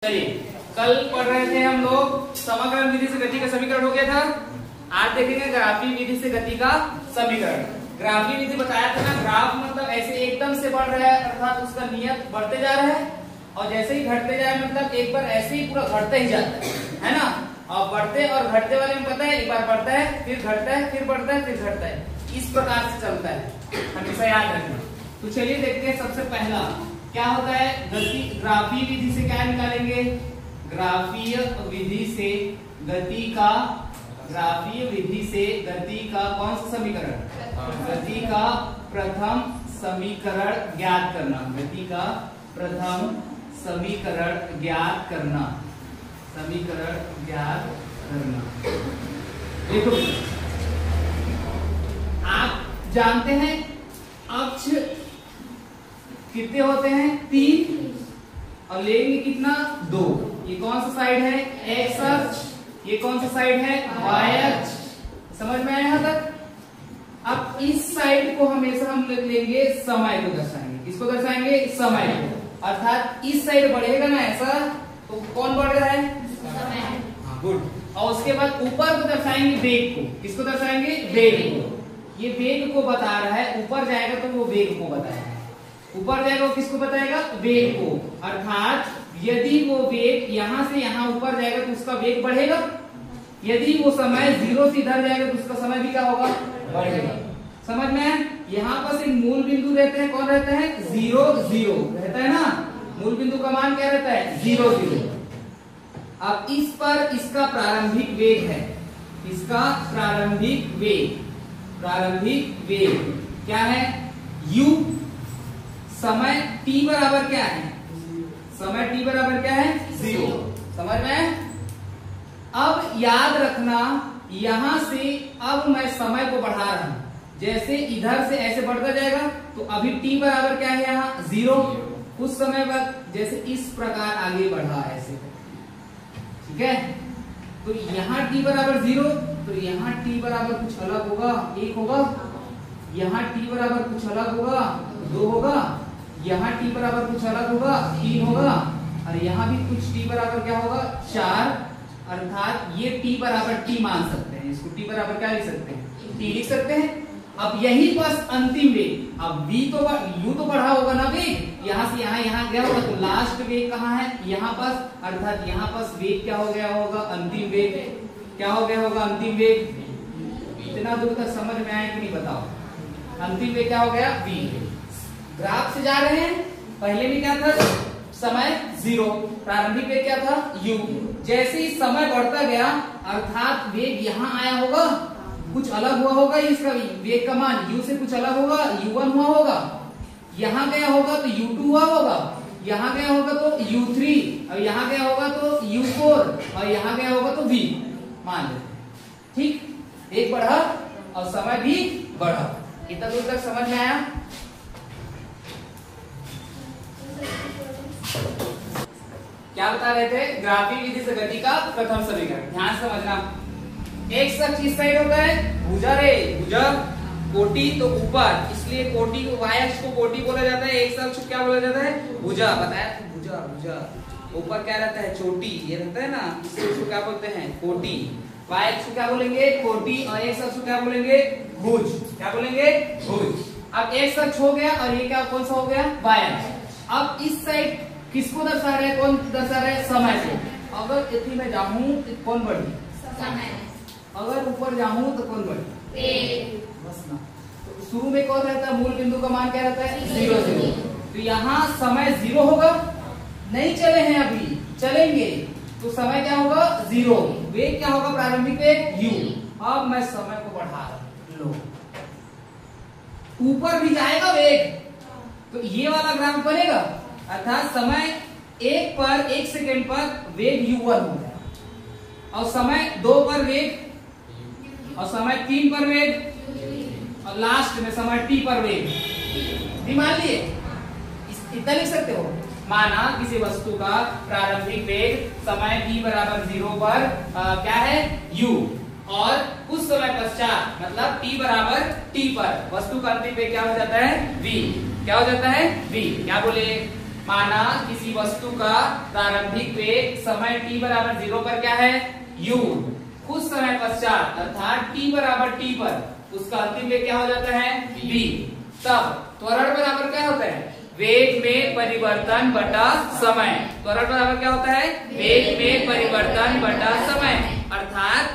चलिए, कल पढ़ रहे थे हम लोग समाकलन विधि से गति का समीकरण हो गया था। आज देखेंगे ग्राफी विधि से गति का समीकरण। ग्राफी विधि बताया था ना, ग्राफ मतलब ऐसे एकदम से बढ़ रहा है, अर्थात उसका नियत बढ़ते जा रहा है और जैसे ही घटते जाए मतलब एक बार ऐसे ही पूरा घटता ही जाता है ना। और बढ़ते और घटते वाले में पता है, एक बार बढ़ता है फिर घटता है फिर बढ़ता है फिर घटता है, इस प्रकार से चलता है, हमेशा याद रखना। तो चलिए देखते हैं सबसे पहला क्या होता है। गति ग्राफी विधि से क्या निकालेंगे, ग्राफीय विधि से गति का, ग्राफीय विधि से गति का कौन सा समीकरण, गति का प्रथम समीकरण ज्ञात करना, गति का प्रथम समीकरण ज्ञात करना, समीकरण ज्ञात करना। देखो आप जानते हैं अक्ष कितने होते हैं, 3 और लेंगे कितना, 2। ये कौन सा साइड है, एक्स अक्ष, ये कौन सा साइड है, वाई अक्ष। समझ में आया यहाँ तक। अब इस साइड को हमेशा हम लेंगे समय को दर्शाएंगे, किसको दर्शाएंगे, समय को। अर्थात इस साइड बढ़ेगा ना ऐसा, तो कौन बढ़ रहा है, समय। गुड। और उसके बाद ऊपर को दर्शाएंगे वेग को, किसको दर्शाएंगे, वेग को। ये वेग को बता रहा है, ऊपर जाएगा तो वो वेग को बताएगा, ऊपर जाएगा वो किसको बताएगा, वेग को। अर्थात यदि वो वेग यहां से यहां ऊपर जाएगा तो उसका वेग बढ़ेगा, यदि वो समय 0 से इधर जाएगा तो उसका समय भी क्या होगा, बढ़ेगा। समझ में। यहाँ पर एक मूल बिंदु रहते हैं, कौन रहता है, 0 0 रहता है ना, मूल बिंदु का मान क्या रहता है, 0 0। अब इस पर इसका प्रारंभिक वेग है, इसका प्रारंभिक वेग, प्रारंभिक वेग क्या है, u। समय t बराबर क्या है, समय t बराबर क्या है, 0। समझ में। अब याद रखना, यहां से अब मैं समय को बढ़ा रहा हूं, जैसे इधर से ऐसे बढ़ता जाएगा तो अभी t बराबर क्या है, यहाँ 0। कुछ समय बाद जैसे इस प्रकार आगे बढ़ा ऐसे, ठीक है। तो यहाँ t बराबर 0, तो यहाँ t बराबर कुछ अलग होगा, 1 होगा। यहाँ t बराबर कुछ अलग होगा, 2 होगा। यहाँ t बराबर कुछ अलग होगा, 3 होगा। और यहाँ भी कुछ t बराबर क्या होगा, 4। अर्थात ये t बराबर t मान सकते हैं, इसको t बराबर क्या लिख सकते हैं, t लिख सकते हैं। अब यही बस अंतिम वेग, अब v तो u तो बढ़ा होगा ना वेग, यहाँ से यहाँ गया होगा, तो लास्ट वेग कहाँ है, यहाँ पास। अर्थात यहाँ पास वेग क्या हो गया होगा, अंतिम वेग क्या हो गया होगा, अंतिम वेग। इतना दूर तक समझ में आया कि नहीं बताओ, अंतिम वेग क्या हो गया, v। ग्राफ से जा रहे हैं, पहले में क्या था, समय 0, प्रारंभिक वेग क्या था, u। जैसे ही समय बढ़ता गया अर्थात वेग यहाँ आया होगा, कुछ अलग हुआ होगा, इसका वेग का मान u से कुछ अलग होगा, u1 हुआ होगा। यहाँ गया होगा तो u2 हुआ होगा, यहाँ गया होगा तो u3, और यहाँ गया होगा तो u4, और यहाँ गया होगा तो v मान लेते। ठीक, एक बढ़ा और समय भी बढ़ा। इतना दूर तक समझ में आया। क्या बता रहे थे, ग्राफी विधि से गति का प्रथम समीकरण। ध्यान से समझना, एक अक्ष इस साइड होता है, भुजा रे, भुजा कोटि तो ऊपर, इसलिए कोटि को, y अक्ष को कोटि बोला जाता है, एक अक्ष क्या बोला जाता है, भुजा। बताया तो, भुजा, भुजा। ऊपर क्या रहता है, चोटी, ये रहता है ना, इसको क्या बोलते हैं, कोटि। y अक्ष को क्या बोलेंगे, कोटि, और एक अक्ष को क्या बोलेंगे, भुज। क्या बोलेंगे, भुज। अब एक अक्ष हो गया और ये क्या, कौन सा हो गया, y अक्ष। अब इस साइड किसको दर्शा रहे, कौन दर्शा रहे, समय को। अगर इतनी में जाऊं तो कौन बढ़ी, समय। अगर ऊपर जाऊं तो कौन बढ़ी, बस ना। तो शुरू में कौन रहता है, मूल बिंदु का मान क्या रहता है, 0 0। तो यहाँ समय 0 होगा, नहीं चले हैं अभी, चलेंगे तो समय क्या होगा, 0। वेग क्या होगा, प्रारंभिक वेग u। अब मैं समय को बढ़ा रहा हूं, ऊपर भी जाएगा वेग, तो ये वाला ग्राफ बनेगा। अर्थात समय 1 पर 1 सेकेंड पर वेग u1 हो गया, और समय 2 पर वेग, और समय 3 पर वेग, और लास्ट में समय t पर वेग। मान लिए इतना लिख सकते हो। माना किसी वस्तु का प्रारंभिक वेग समय t बराबर 0 पर क्या है, u, और कुछ समय पश्चात मतलब t बराबर t पर वस्तु का अंतिम वेग क्या हो जाता है, v। क्या हो जाता है, v। क्या बोले, माना किसी वस्तु का प्रारंभिक वेग समय t बराबर 0 पर क्या है u, कुछ समय पश्चात अर्थात t बराबर t पर उसका अंतिम वेग क्या हो जाता है v। तब त्वरण बराबर क्या होता है वेग में परिवर्तन बटा समय। त्वरण बराबर क्या होता है वेग में परिवर्तन बटा समय, अर्थात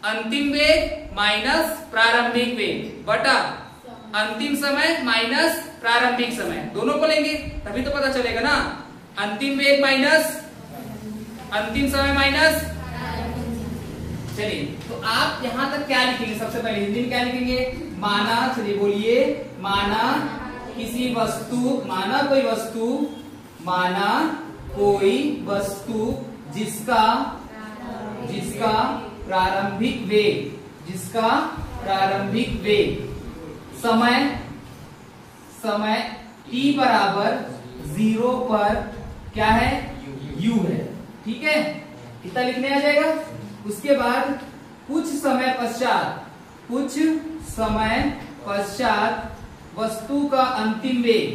अंतिम वेग माइनस प्रारंभिक वेग बटा अंतिम समय माइनस प्रारंभिक समय, दोनों को लेंगे तभी तो पता चलेगा ना। अंतिम वेग माइनस अंतिम समय माइनस, चलिए तो आप यहां तक क्या लिखेंगे, सबसे पहले हिंदी में क्या लिखेंगे, माना, चलिए बोलिए, माना किसी वस्तु, माना कोई वस्तु जिसका प्रारंभिक वेग समय t बराबर 0 पर क्या है u है, ठीक है, कितना लिखने आ जाएगा। उसके बाद कुछ समय पश्चात वस्तु का अंतिम वेग,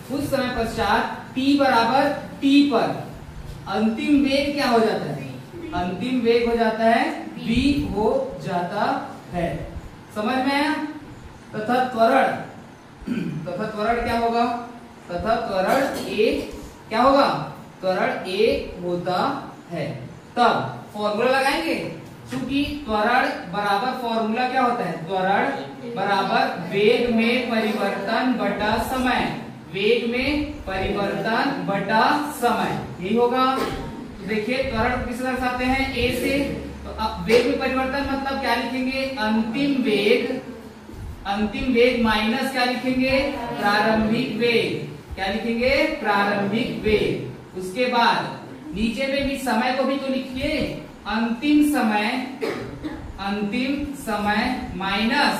कुछ समय पश्चात t बराबर t पर अंतिम वेग क्या हो जाता है, अंतिम वेग हो जाता है v हो जाता है, समझ में आया। तथा त्वरण क्या होगा, तथा त्वरण a क्या होगा, त्वरण a होता है। तब फॉर्मूला लगाएंगे, क्योंकि त्वरण बराबर फॉर्मूला क्या होता है, त्वरण बराबर वेग में परिवर्तन बटा समय, वेग में परिवर्तन बटा समय, यही होगा। तो देखिए त्वरण किस तरह दर्शाते हैं a से, तो अब वेग में परिवर्तन मतलब क्या लिखेंगे, अंतिम वेग माइनस क्या लिखेंगे, प्रारंभिक वेग, क्या लिखेंगे, प्रारंभिक वेग। उसके बाद नीचे में भी समय को भी तो लिखिए, अंतिम समय माइनस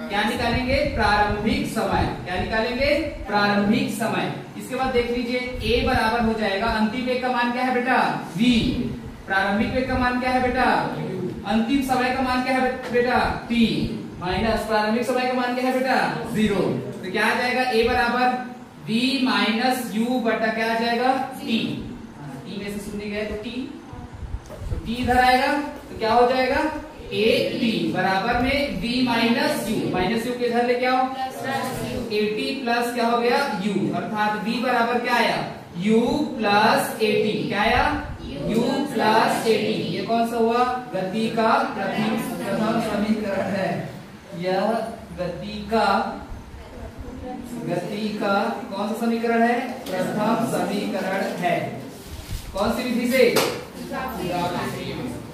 क्या निकालेंगे, प्रारंभिक समय, क्या निकालेंगे, प्रारंभिक समय। इसके बाद देख लीजिए a बराबर हो जाएगा, अंतिम वेग का मान क्या है बेटा v, प्रारंभिक वेग का मान क्या है बेटा, अंतिम समय का मान क्या है बेटा t, माइनस प्रारंभिक समय का मान क्या है बेटा 0। तो क्या आ जाएगा, a बराबर v माइनस u बटा क्या आ जाएगा t, t में से शून्य गया तो t इधर आएगा, तो क्या हो जाएगा a t बराबर में v माइनस u के इधर लेके आओ, a t प्लस क्या हो गया u, अर्थात v बराबर क्या आया u प्लस a t, क्या आया u प्लस a t। ये कौन सा हुआ, गति का प्रथम समीकरण है, यह गति का कौन सा समीकरण है, प्रथम समीकरण है। कौन सी विधि से,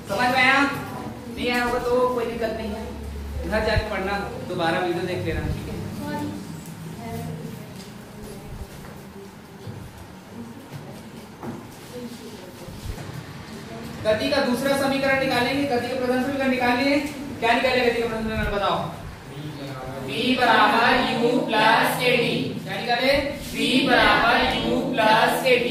समझ में आया, नहीं आया होगा तो कोई दिक्कत नहीं है, घर जाके पढ़ना, दोबारा वीडियो देख लेना, ठीक है। गति का दूसरा समीकरण निकालेंगे, गति का प्रथम समीकरण निकालिए, क्या निकालेगा गति का प्रथम समीकरण बताओ, v बराबर u प्लस a t, क्या निकाले, v बराबर u प्लस a t।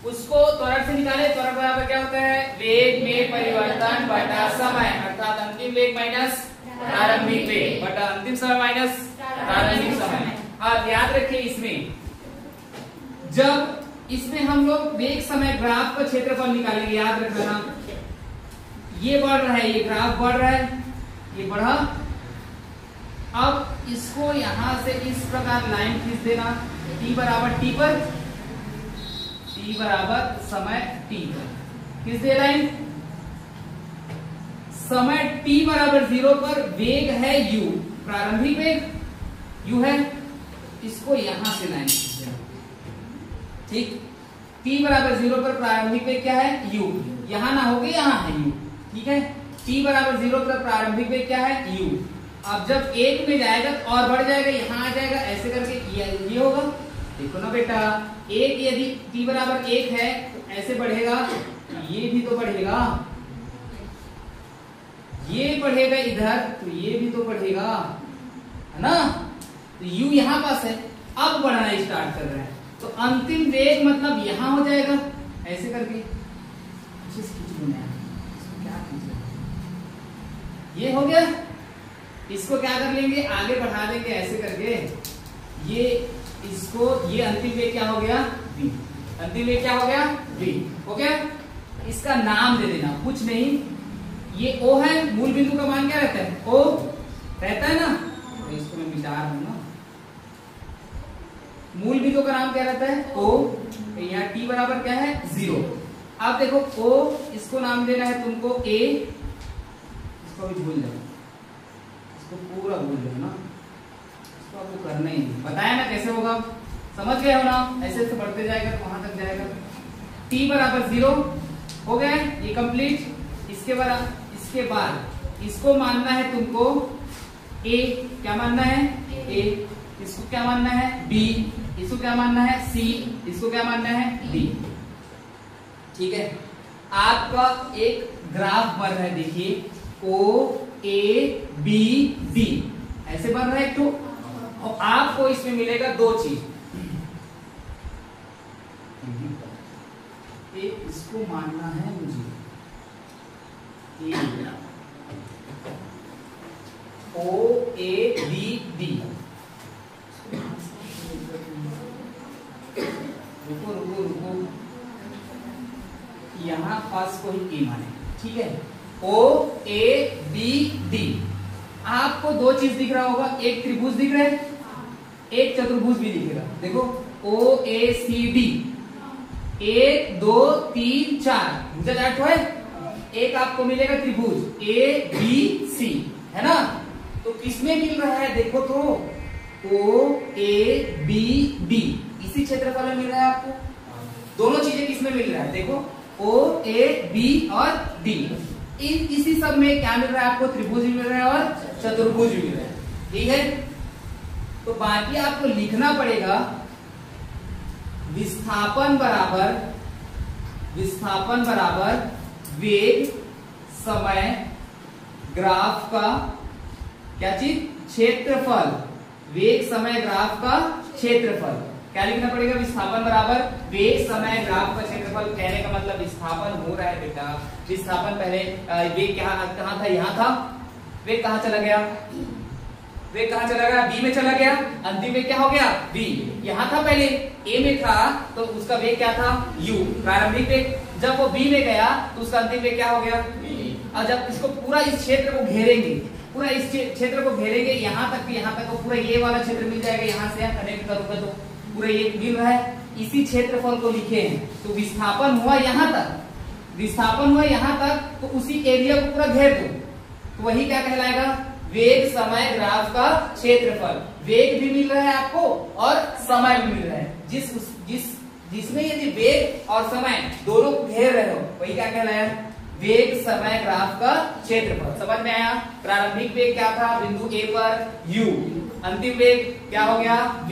उसको त्वरण से निकाले, त्वरण बराबर क्या होता है, वेग में परिवर्तन बटा समय, अर्थात अंतिम वेग माइनस प्रारंभिक वेग बटा अंतिम समय माइनस प्रारंभिक समय। आप याद रखिए इसमें हम लोग वेग समय ग्राफ का क्षेत्रफल निकालेंगे, याद रखना, ये बढ़ रहा है, ये ग्राफ बढ़ रहा है, ये बढ़ा। अब इसको यहां से इस प्रकार लाइन खींच देना, t बराबर t पर, t बराबर समय t पर खींच दे लाइन। समय t बराबर 0 पर वेग है u, प्रारंभिक वेग u है, इसको यहां से लाइन खींच देना, ठीक। t बराबर 0 पर प्रारंभिक वेग क्या है u, यहां ना होगे, यहां है u, ठीक है। t बराबर 0 पर प्रारंभिक वेग क्या है u। अब जब 1 में जाएगा तो और बढ़ जाएगा, यहाँ आ जाएगा, ऐसे करके ये होगा, देखो ना बेटा, 1 यदि t बराबर 1 है तो ऐसे बढ़ेगा, ये भी तो बढ़ेगा, ये बढ़ेगा इधर, तो ये भी तो बढ़ेगा, है ना। तो u यहाँ पास है, अब बढ़ना स्टार्ट कर रहा है, तो अंतिम वेग मतलब यहाँ हो जाएगा, ऐसे करके ये हो गया। इसको क्या कर लेंगे, आगे बढ़ा देंगे ऐसे करके, ये इसको, ये अंतिम वेग क्या हो गया बी। अंतिम वेग क्या हो गया? बी। हो गया? इसका नाम दे देना, कुछ नहीं, ये ओ है, मूल बिंदु का मान क्या रहता है? ओ रहता है ना, तो इसको मैं मिटा रहा हूं ना, मूल बिंदु का नाम क्या रहता है? ओ। यहाँ टी बराबर क्या है? 0। अब देखो ओ, इसको नाम देना है तुमको ए, इसको भी भूल जाओ, इसको पूरा भूल जाओ ना, इसको आपको करना ही नहीं, बताया ना कैसे होगा, समझ गए हो ना? ऐसे ऐसे बढ़ते जाएगा तो वहां तक जाएगा। टी बराबर 0 हो गया, ये कंप्लीट। इसके बाद इसको मानना है तुमको ए, क्या मानना है? ए। इसको क्या मानना है? बी। इसको क्या मानना है? सी। इसको क्या मानना है? डी। ठीक है, आपका एक ग्राफ बन रहा है, देखिए ओ ए बी डी ऐसे बन रहा है एक तो, और आपको इसमें मिलेगा दो चीज, इसको मानना है मुझे ओ ए बी डी। रुको रुको रुको, यहां पास कोई ए माने, ठीक है? ओ ए बी डी, आपको दो चीज दिख रहा होगा, एक त्रिभुज दिख रहा है, एक चतुर्भुज भी दिखेगा। देखो ओ ए सी डी, 1 2 3 4 भुजा चार्ट है, एक आपको मिलेगा त्रिभुज ए बी सी, है ना? तो किसमें मिल रहा है? देखो तो ओ ए बी डी, इसी क्षेत्रफल में मिल रहा है आपको। दोनों चीजें किसमें मिल रहा है? देखो ओ ए बी और डी, इसी सब में क्या मिल रहा है आपको? त्रिभुज भी मिल रहा है और चतुर्भुज भी मिल रहा है, ठीक है? तो बाकी आपको लिखना पड़ेगा विस्थापन बराबर वेग समय ग्राफ का क्या चीज? क्षेत्रफल। वेग समय ग्राफ का क्षेत्रफल, क्या लिखना पड़ेगा? विस्थापन बराबर वेग समय ग्राफ का क्षेत्रफल। कहने का मतलब विस्थापन हो रहा है बेटा, विस्थापन पहले वेग कहाँ था? यहाँ था। वेग कहाँ चला गया? वेग कहाँ चला गया? बी में चला गया। अंतिम वेग क्या हो गया? बी। यहाँ था पहले, ए में था, तो उसका वेग क्या था? यू, प्रारंभिक वेग। जब वो बी में गया तो उसका अंतिम वेग क्या हो गया? और जब इसको पूरा इस क्षेत्र को घेरेंगे, पूरा इस क्षेत्र को घेरेंगे, यहाँ तक को पूरा ये वाला क्षेत्र मिल जाएगा। यहाँ से कनेक्ट करूंगा तो पूरा ये मिल रहा है, इसी क्षेत्रफल को लिखे हैं। तो विस्थापन हुआ यहाँ तक, तो उसी एरिया को पूरा घेर दो, तो वही क्या कहलाएगा? वेग समय ग्राफ का क्षेत्रफल। वेग भी मिल रहा है आपको और समय भी मिल रहा है, जिसमें यदि वेग और समय दोनों को घेर रहे हो, वही क्या कहलाया? वेग समय ग्राफ का क्षेत्रफल। समझ में आया? प्रारंभिक वेग क्या था? बिंदु ए पर u, अंतिम वेग क्या हो गया? v।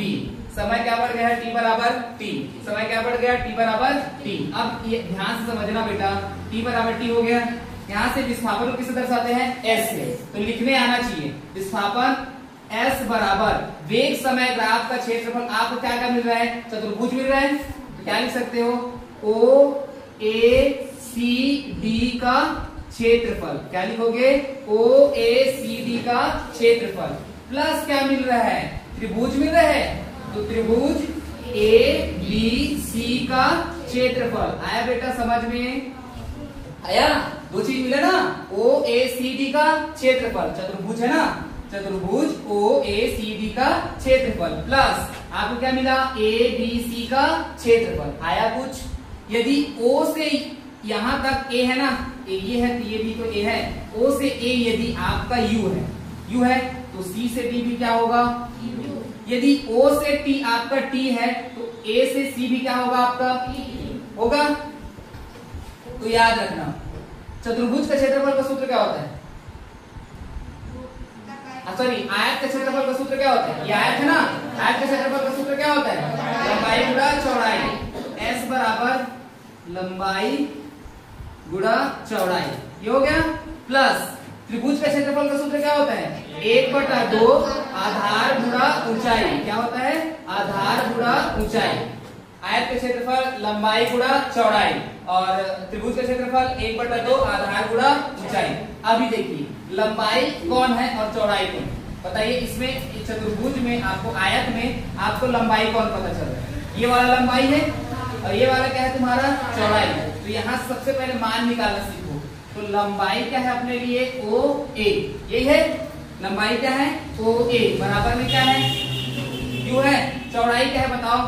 समय क्या बढ़ गया? t बराबर t। समय क्या बढ़ गया? t बराबर t। अब ये ध्यान से समझना बेटा, t बराबर t हो गया। यहाँ से विस्थापन को किससे दर्शाते हैं? s से। तो लिखने आना चाहिए विस्थापन s बराबर वेग समय ग्राफ का क्षेत्रफल। आपको क्या क्या मिल रहा है? चतुर्भुज मिल रहा है, तो क्या लिख सकते हो? o a c d का क्षेत्रफल। क्या लिखोगे? o a c d का क्षेत्रफल प्लस क्या मिल रहा है? त्रिभुज मिल रहा है, तो त्रिभुज a b c का क्षेत्रफल। आया बेटा समझ में? आया? दो चीज मिला ना, o a c d का क्षेत्रफल, चतुर्भुज है ना, चतुर्भुज o a c d का क्षेत्रफल प्लस आपको क्या मिला? a b c का क्षेत्रफल। आया कुछ? यदि o से यहां तक a है ना, ये है, ये भी तो a है, o से a यदि आपका u है तो c से d भी क्या होगा? यदि o से t आपका t है तो a से c भी क्या होगा? आपका होगा। तो याद रखना, चतुर्भुज का क्षेत्रफल का सूत्र क्या होता है? सॉरी, आयत का क्षेत्रफल का सूत्र क्या होता है? ये आयत है ना, आयत का क्षेत्रफल का सूत्र क्या होता है? लंबाई गुणा चौड़ाई। s बराबर लंबाई गुणा चौड़ाई, ये हो गया। प्लस त्रिभुज का क्षेत्रफल का सूत्र क्या होता है? 1/2 आधार गुणा ऊंचाई। क्या होता है? आधार गुणा ऊंचाई। आयत का क्षेत्रफल लंबाई गुणा चौड़ाई और त्रिभुज का क्षेत्रफल 1/2 आधार गुणा ऊंचाई। अभी देखिए लंबाई कौन है और चौड़ाई कौन है, बताइए। इसमें चतुर्भुज में आपको, आयत में आपको लंबाई कौन पता चल रहा है? ये वाला लंबाई है, और ये वाला क्या है तुम्हारा चौड़ाई। तो यहाँ सबसे पहले मान निकालना सीखो। तो लंबाई क्या है अपने लिए ओ ए, यही है लंबाई क्या है ओ ए, बराबर में क्या है यू है। चौड़ाई क्या है बताओ,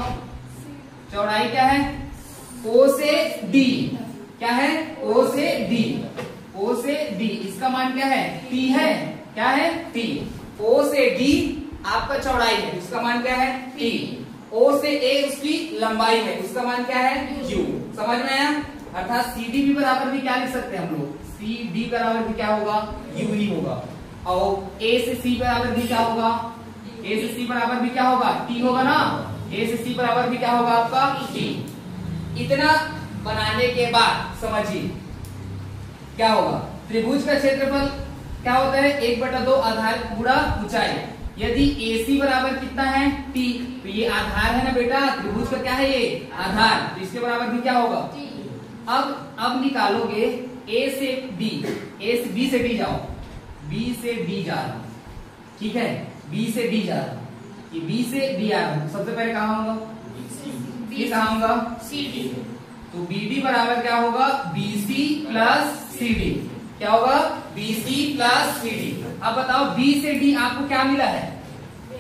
चौड़ाई क्या है ओ से डी, क्या है ओ से डी, ओ से डी, इसका मान क्या है टी है, क्या है टी। ओ से डी आपका चौड़ाई है, उसका मान क्या है टी। ओ से ए उसकी लंबाई है, उसका मान क्या है यू। समझ में आया। अर्थात सी डी भी बराबर भी क्या लिख सकते हैं हम लोग, सी डी बराबर भी क्या होगा यू ही होगा। और ए से सी बराबर भी क्या होगा, ए से सी बराबर भी क्या होगा टी होगा ना। ए से सी बराबर भी क्या होगा आपका टी। इतना बनाने के बाद समझिए क्या होगा। त्रिभुज का क्षेत्रफल क्या होता है 1/2 आधार गुणा ऊंचाई। यदि AC बराबर कितना है T, तो ये आधार है ना बेटा, त्रिभुज का क्या है ये आधार, तो इसके बराबर भी क्या होगा। अब निकालोगे A से B, A से B से D जाओ, B से D जा रहा हूं, ठीक है B से D जा रहा हूं, ये B से D आ रहा हूं। सबसे पहले कहाँ होगा ये कहाँ होगा CD, तो BD बराबर क्या होगा BC प्लस CD, क्या होगा BC प्लस CD। अब बताओ B से D आपको क्या मिला है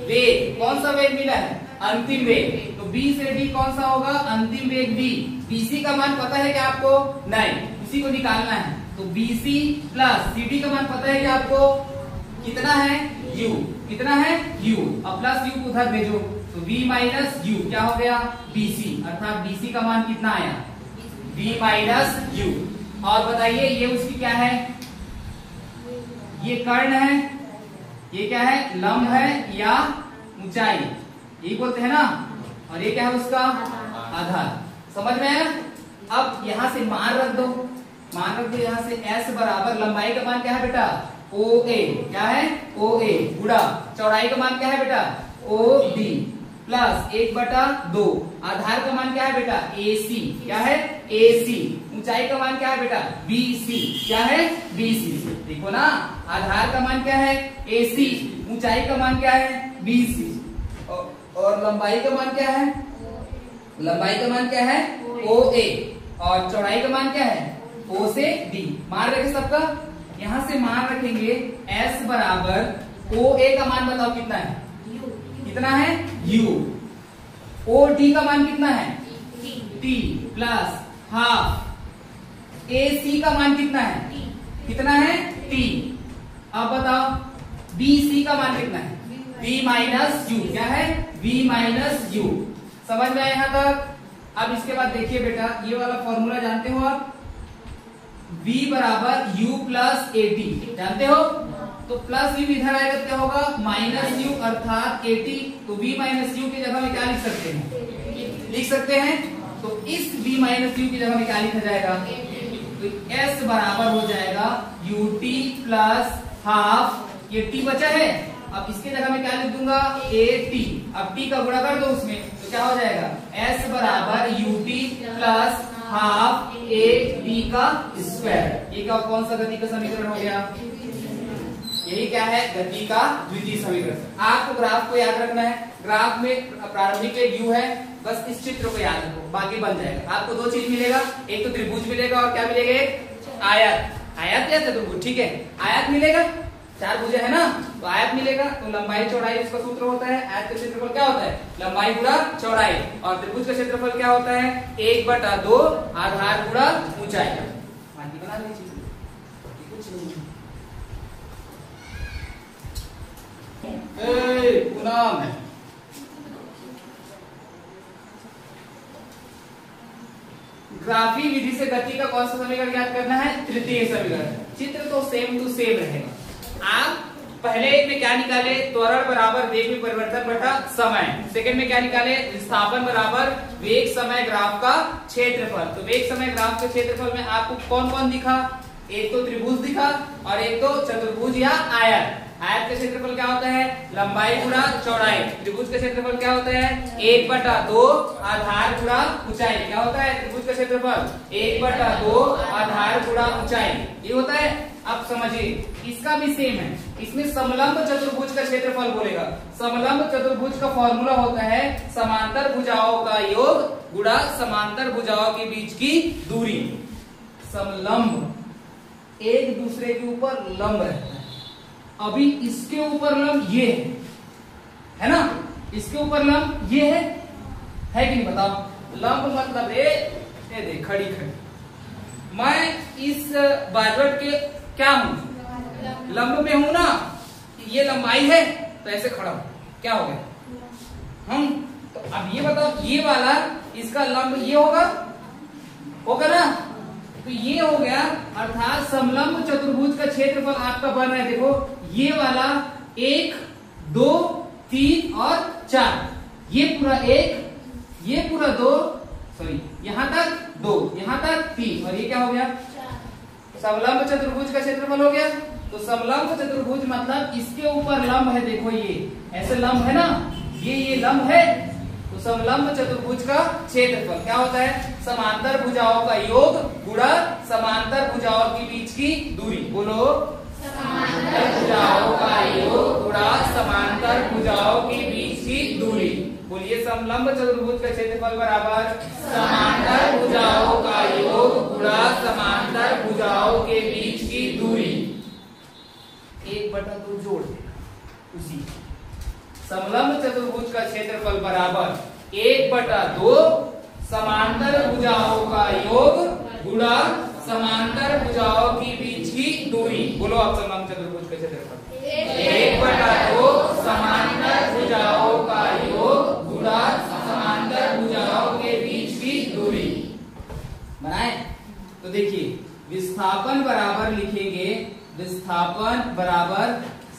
वेग, कौन सा वेग मिला है अंतिम वेग। तो B से D कौन सा होगा अंतिम वेग B। BC का मान पता है क्या आपको, नहीं, इसी को निकालना है। तो BC प्लस CD का मान पता है क्या आपको, कितना है U, कितना है U। अब प्लस U को उधर भेजो, तो V माइनस U क्या हो गया BC, अर्थात BC का मान कितना आया V माइनस U। और बताइए ये उसकी क्या है, ये कर्ण है, ये क्या है लंब है या ऊंचाई, ये बोलते हैं ना। और ये क्या है उसका आधार। समझ में आया। अब यहाँ से मान रख दो, मान रख दो यहाँ से S बराबर लंबाई का मान क्या है बेटा OA, क्या है OA गुणा चौड़ाई का मान क्या है बेटा OD प्लस 1/2 आधार का मान क्या है बेटा AC, क्या है AC। ऊंचाई का मान क्या है बेटा BC, क्या है BC। देखो ना आधार का मान क्या है AC, ऊंचाई का मान क्या है BC, और लंबाई का मान क्या है, लंबाई का मान क्या है OA, और चौड़ाई का मान क्या है O से D। मान रखे सबका, यहां से मान रखेंगे S बराबर OA का मान बताओ कितना है, कितना है U। OD का मान कितना है T प्लस हाफ। AC का मान कितना है, कितना है T। अब बताओ BC का मान कितना है V माइनस U, क्या है V माइनस U। समझ में आया यहाँ तक। अब इसके बाद देखिए बेटा ये वाला फॉर्मूला जानते हो आप, V बराबर U प्लस AT, जानते हो। तो प्लस U इधर आएगा क्या होगा माइनस U अर्थात AT। तो V माइनस U की जगह में क्या लिख सकते हैं, लिख सकते हैं। तो इस V माइनस U की जगह में क्या लिखा जाएगा, तो S बराबर हो जाएगा UT प्लस हाफ, ये T बचा है। अब इसके जगह में क्या लिख दूंगा AT। अब T का गुणा कर दो उसमें, तो क्या हो जाएगा S बराबर UT प्लस हाफ AT का स्क्वायर। ये क्या कौन सा गति का समीकरण हो गया, यही क्या है गति का द्वितीय समीकरण। आपको ग्राफ को याद रखना है, ग्राफ में प्रारंभिक वेग u है, बस इस चित्र को याद रखो बाकी बन जाएगा। आपको दो चीज मिलेगा, एक तो त्रिभुज मिलेगा और क्या मिलेगा एक आयत। आयत या चतुर्भुज, ठीक है आयत मिलेगा, चार भुजा है ना, तो आयत मिलेगा। तो लंबाई चौड़ाई उसका सूत्र होता है, आयत का क्षेत्रफल क्या होता है लंबाई गुणा चौड़ाई, और त्रिभुज का क्षेत्रफल क्या होता है 1/2 आधार गुणा ऊंचाई। बना लीजिए पूनम, ग्राफी विधि से गति का कौन सा समीकरण ज्ञात करना है, तृतीय समीकरण। चित्र तो सेम टू सेम रहेगा। आप पहले एक में क्या निकाले, त्वरण बराबर वेग में परिवर्तन बटा समय। सेकंड में क्या निकाले, विस्थापन बराबर वेग समय ग्राफ का क्षेत्रफल। तो वेग समय ग्राफ के क्षेत्रफल में आपको कौन कौन दिखा, एक तो त्रिभुज दिखा और एक तो चतुर्भुज या आयत। आयत का क्षेत्रफल क्या होता है लंबाई गुणा चौड़ाई, त्रिभुज का क्षेत्रफल क्या होता है 1/2 आधार गुणा ऊंचाई। क्या होता है त्रिभुज का क्षेत्रफल 1/2 आधार गुणा ऊंचाई, ये होता है। अब समझिए इसका भी सेम है, इसमें समलंब चतुर्भुज का क्षेत्रफल बोलेगा। समलंब चतुर्भुज का फॉर्मूला होता है समांतर भुजाओं का योग गुणा समांतर भुजाओं के बीच की दूरी। समलंब एक दूसरे के ऊपर लंब रहता है, अभी इसके ऊपर लंब ये है ना, इसके ऊपर लंब ये है कि नहीं बताओ। लंब मतलब ये देख खड़ी खड़ी, मैं इस बाजवट के क्या हूं, लंब में हूं ना, ये लंबाई है तो ऐसे खड़ा हूं, क्या हो गया हम। तो अब ये बताओ ये वाला इसका लंब ये होगा ना, तो ये हो गया, अर्थात समलंब चतुर्भुज का क्षेत्रफल आपका बन रहा है। देखो ये वाला 1 2 3 और 4, ये पूरा 1, ये पूरा 2, सॉरी यहां तक 2, यहां तक 3 और ये क्या हो गया, समलंब चतुर्भुज का क्षेत्रफल हो गया। तो समलंब चतुर्भुज मतलब इसके ऊपर लंब है, देखो ये ऐसे लंब है ना, ये लंब है, तो समलंब चतुर्भुज का क्षेत्रफल क्या होता है, समांतर भुजाओं का योग गुणा समांतर भुजाओं के बीच की दूरी। बोलो समांतर भुजाओं का योग गुणा समांतर भुजाओं के बीच की दूरी। बोलिए समलंब चतुर्भुज का क्षेत्रफल बराबर समांतर भुजाओं का योग गुणा समांतर भुजाओं के बीच की दूरी। 1/2 जोड़ देना उसी। समलंब चतुर्भुज का क्षेत्रफल बराबर 1/2 समांतर भुजाओं का योग गुणा समांतर भुजाओं के बीच की दूरी। बोलो आप समलंब चतुर्भुज का क्षेत्रफल 1/2 समांतर भुजाओं का योग गुणा समांतर भुजाओं के बीच की दूरी बनाए। तो देखिए विस्थापन बराबर लिखेंगे, विस्थापन बराबर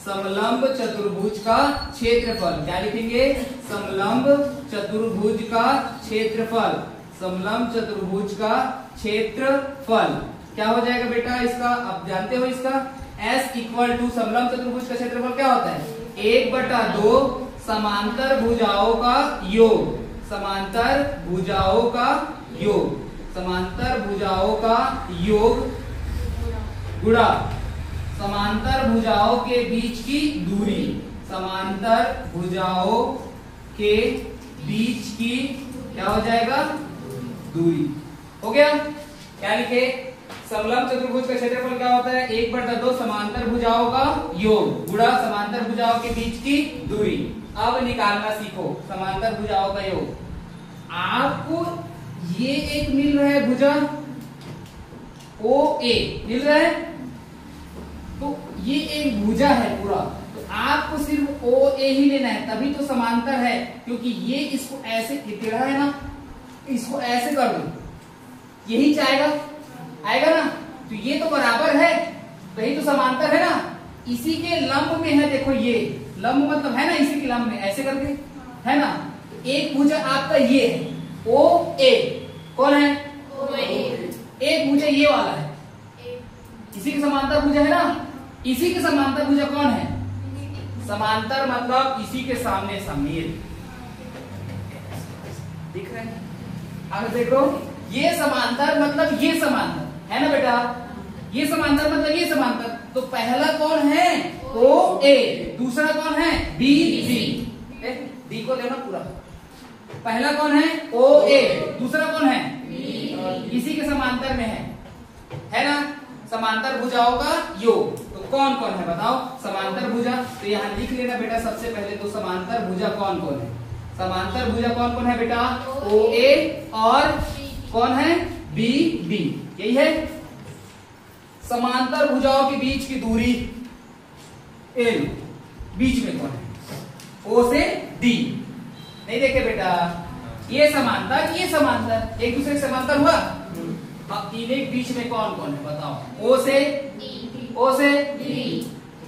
समलंब चतुर्भुज का क्षेत्रफल। क्या लिखेंगे, समलंब चतुर्भुज का क्षेत्रफल, समलंब चतुर्भुज का क्षेत्रफल क्या हो जाएगा बेटा इसका, आप जानते हो इसका S इक्वल टू समलंब चतुर्भुज का क्षेत्रफल क्या होता है, 1/2 समांतर भुजाओं का योग, समांतर भुजाओं का योग, समांतर भुजाओं का योग गुणा समांतर भुजाओं के बीच की दूरी, समांतर भुजाओं के बीच की क्या हो जाएगा, दूरी। हो गया। क्या लिखे, समलंब चतुर्भुज का क्षेत्रफल क्या होता है, 1/2 समांतर भुजाओं का योग गुणा समांतर भुजाओं के बीच की दूरी। अब निकालना सीखो समांतर भुजाओं का योग। आपको ये एक मिल रहा है भुजा OA मिल रहा है, तो ये एक भुजा है पूरा, तो आपको सिर्फ OA ही लेना है, तभी तो समांतर है। क्योंकि ये इसको ऐसे टेढ़ा है ना, इसको ऐसे कर दो, यही जाएगा आएगा ना, तो ये तो बराबर है, तो यही तो समांतर है ना, इसी के लंब में है। देखो ये लंब मतलब है ना, इसी के लंब में ऐसे करके है ना, तो एक भुजा आपका ये है OA, कौन है एक भुजा ये वाला है, इसी के समांतर भुजा है ना, इसी के समांतर भुजा कौन है, समांतर मतलब इसी के सामने सामने दिख रहे हैं। अगर देखो ये समांतर मतलब ये समांतर है ना बेटा, ये समांतर मतलब ये समांतर, तो पहला कौन है OA, दूसरा कौन है BD, डी को लेना पूरा, पहला कौन है OA, दूसरा कौन है इसी के समांतर में है ना, समांतर भुजाओं का योग। तो कौन कौन है बताओ समांतर भुजा, तो यहाँ लिख लेना बेटा सबसे पहले तो समांतर भुजा कौन कौन है, समांतर भुजा कौन कौन है बेटा, OA और कौन है BD, यही है। समांतर भुजाओं के बीच की दूरी L, बीच में कौन है O से D, नहीं देखे बेटा, ये समांतर ये समांतर एक दूसरे के समांतर हुआ। अब इन्हें बीच में कौन कौन है बताओ, O से D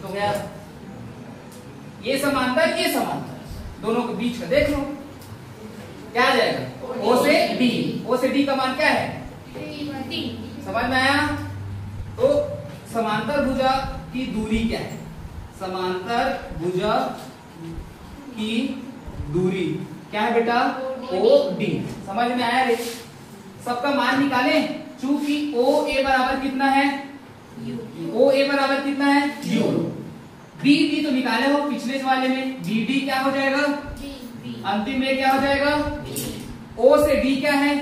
तो गया, ये समांतर दोनों के बीच का देख लो क्या आ जाएगा, O से D का मान क्या है, समझ में आया। तो समांतर भुजा की दूरी क्या है, समांतर भुजा की दूरी क्या है बेटा OD, समझ में आया रे। सबका मान निकालें, चूंकि OA बराबर कितना है ओ ए बराबर कितना है यू। बी डी तो निकाले हो पिछले वाले में, बी डी क्या हो जाएगा अंतिम में क्या हो जाएगा ओ से डी क्या है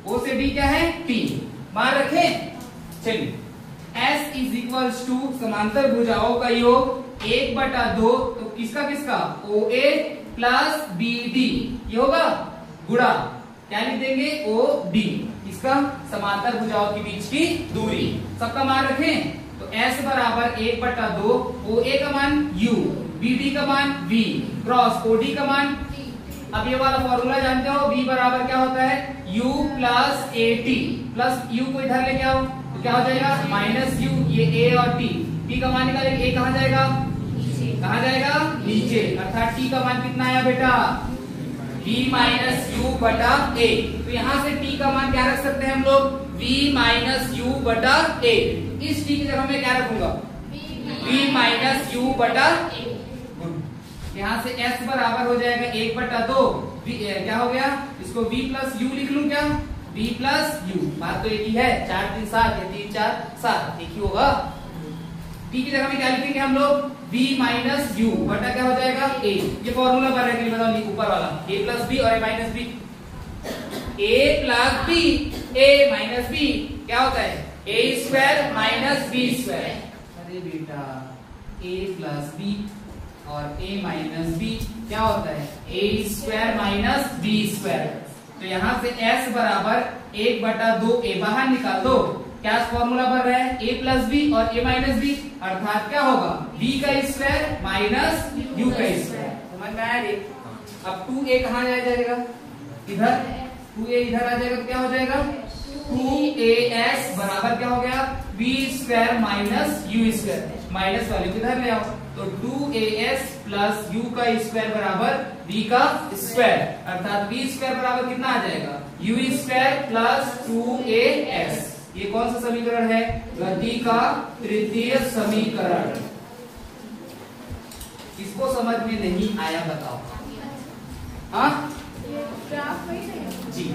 ओ से डी क्या है टी। मान रखें। चलिए S इज इक्वल्स टू समांतर भुजाओं का योग 1/2 तो किसका किसका ओ ए प्लस बी डी ये होगा गुणा क्या लिख देंगे ओ डी इसका समांतर भुजाओं के बीच की दूरी। सबका मान रखें तो S बराबर 1/2 ओ ए का मान u बी डी का मान v क्रॉस ओ डी का मान। अब ये वाला फॉर्मूला जानते हो v बराबर क्या होता है u plus A T plus u को इधर लेके आओ तो क्या हो जाएगा माइनस u ये a और t का मान निकालेंगे a कहाँ जाएगा कहाँ जाएगा नीचे अर्थात t का मान कितना आया बेटा v माइनस यू बटा a। तो यहाँ से t का मान क्या रख सकते हैं हम लोग v माइनस यू बटा a। इस t की जगह मैं क्या रखूंगा v माइनस यू बटा a। यहाँ से s बराबर हो जाएगा 1/2 क्या हो गया इसको v प्लस यू लिख लूं क्या v प्लस यू। बात तो एक ही है 4 3 7 या 3 4 7 एक ही होगा। t की जगह में क्या लिखेंगे हम लोग v माइनस यू बटा क्या हो जाएगा a। ये फॉर्मूला भरने के लिए बताओ ऊपर वाला a प्लस बी और a minus B a plus B a minus B क्या होता है a square minus B square. अरे बेटा a प्लस बी और a माइनस बी क्या होता है a square minus B square. तो यहाँ से s बराबर 1/2 a बाहर निकाल दो क्या फॉर्मूला भर रहा है a प्लस बी और a माइनस बी अर्थात क्या होगा b का स्क्वायर माइनस u का स्क्वायर। समझ में आया। अब 2a कहाँ जाएगा इधर 2a इधर आ जाएगा तो क्या हो जाएगा 2as बराबर क्या हो गया b square minus u square minus वाले को इधर ले आओ तो 2as प्लस u का स्क्वायर बराबर v का स्क्वायर अर्थात v स्क्वायर बराबर कितना आ जाएगा u स्क्वायर प्लस 2as। ये कौन सा समीकरण है गति का तृतीय समीकरण। इसको समझ में नहीं आया बताओ हाँ जी।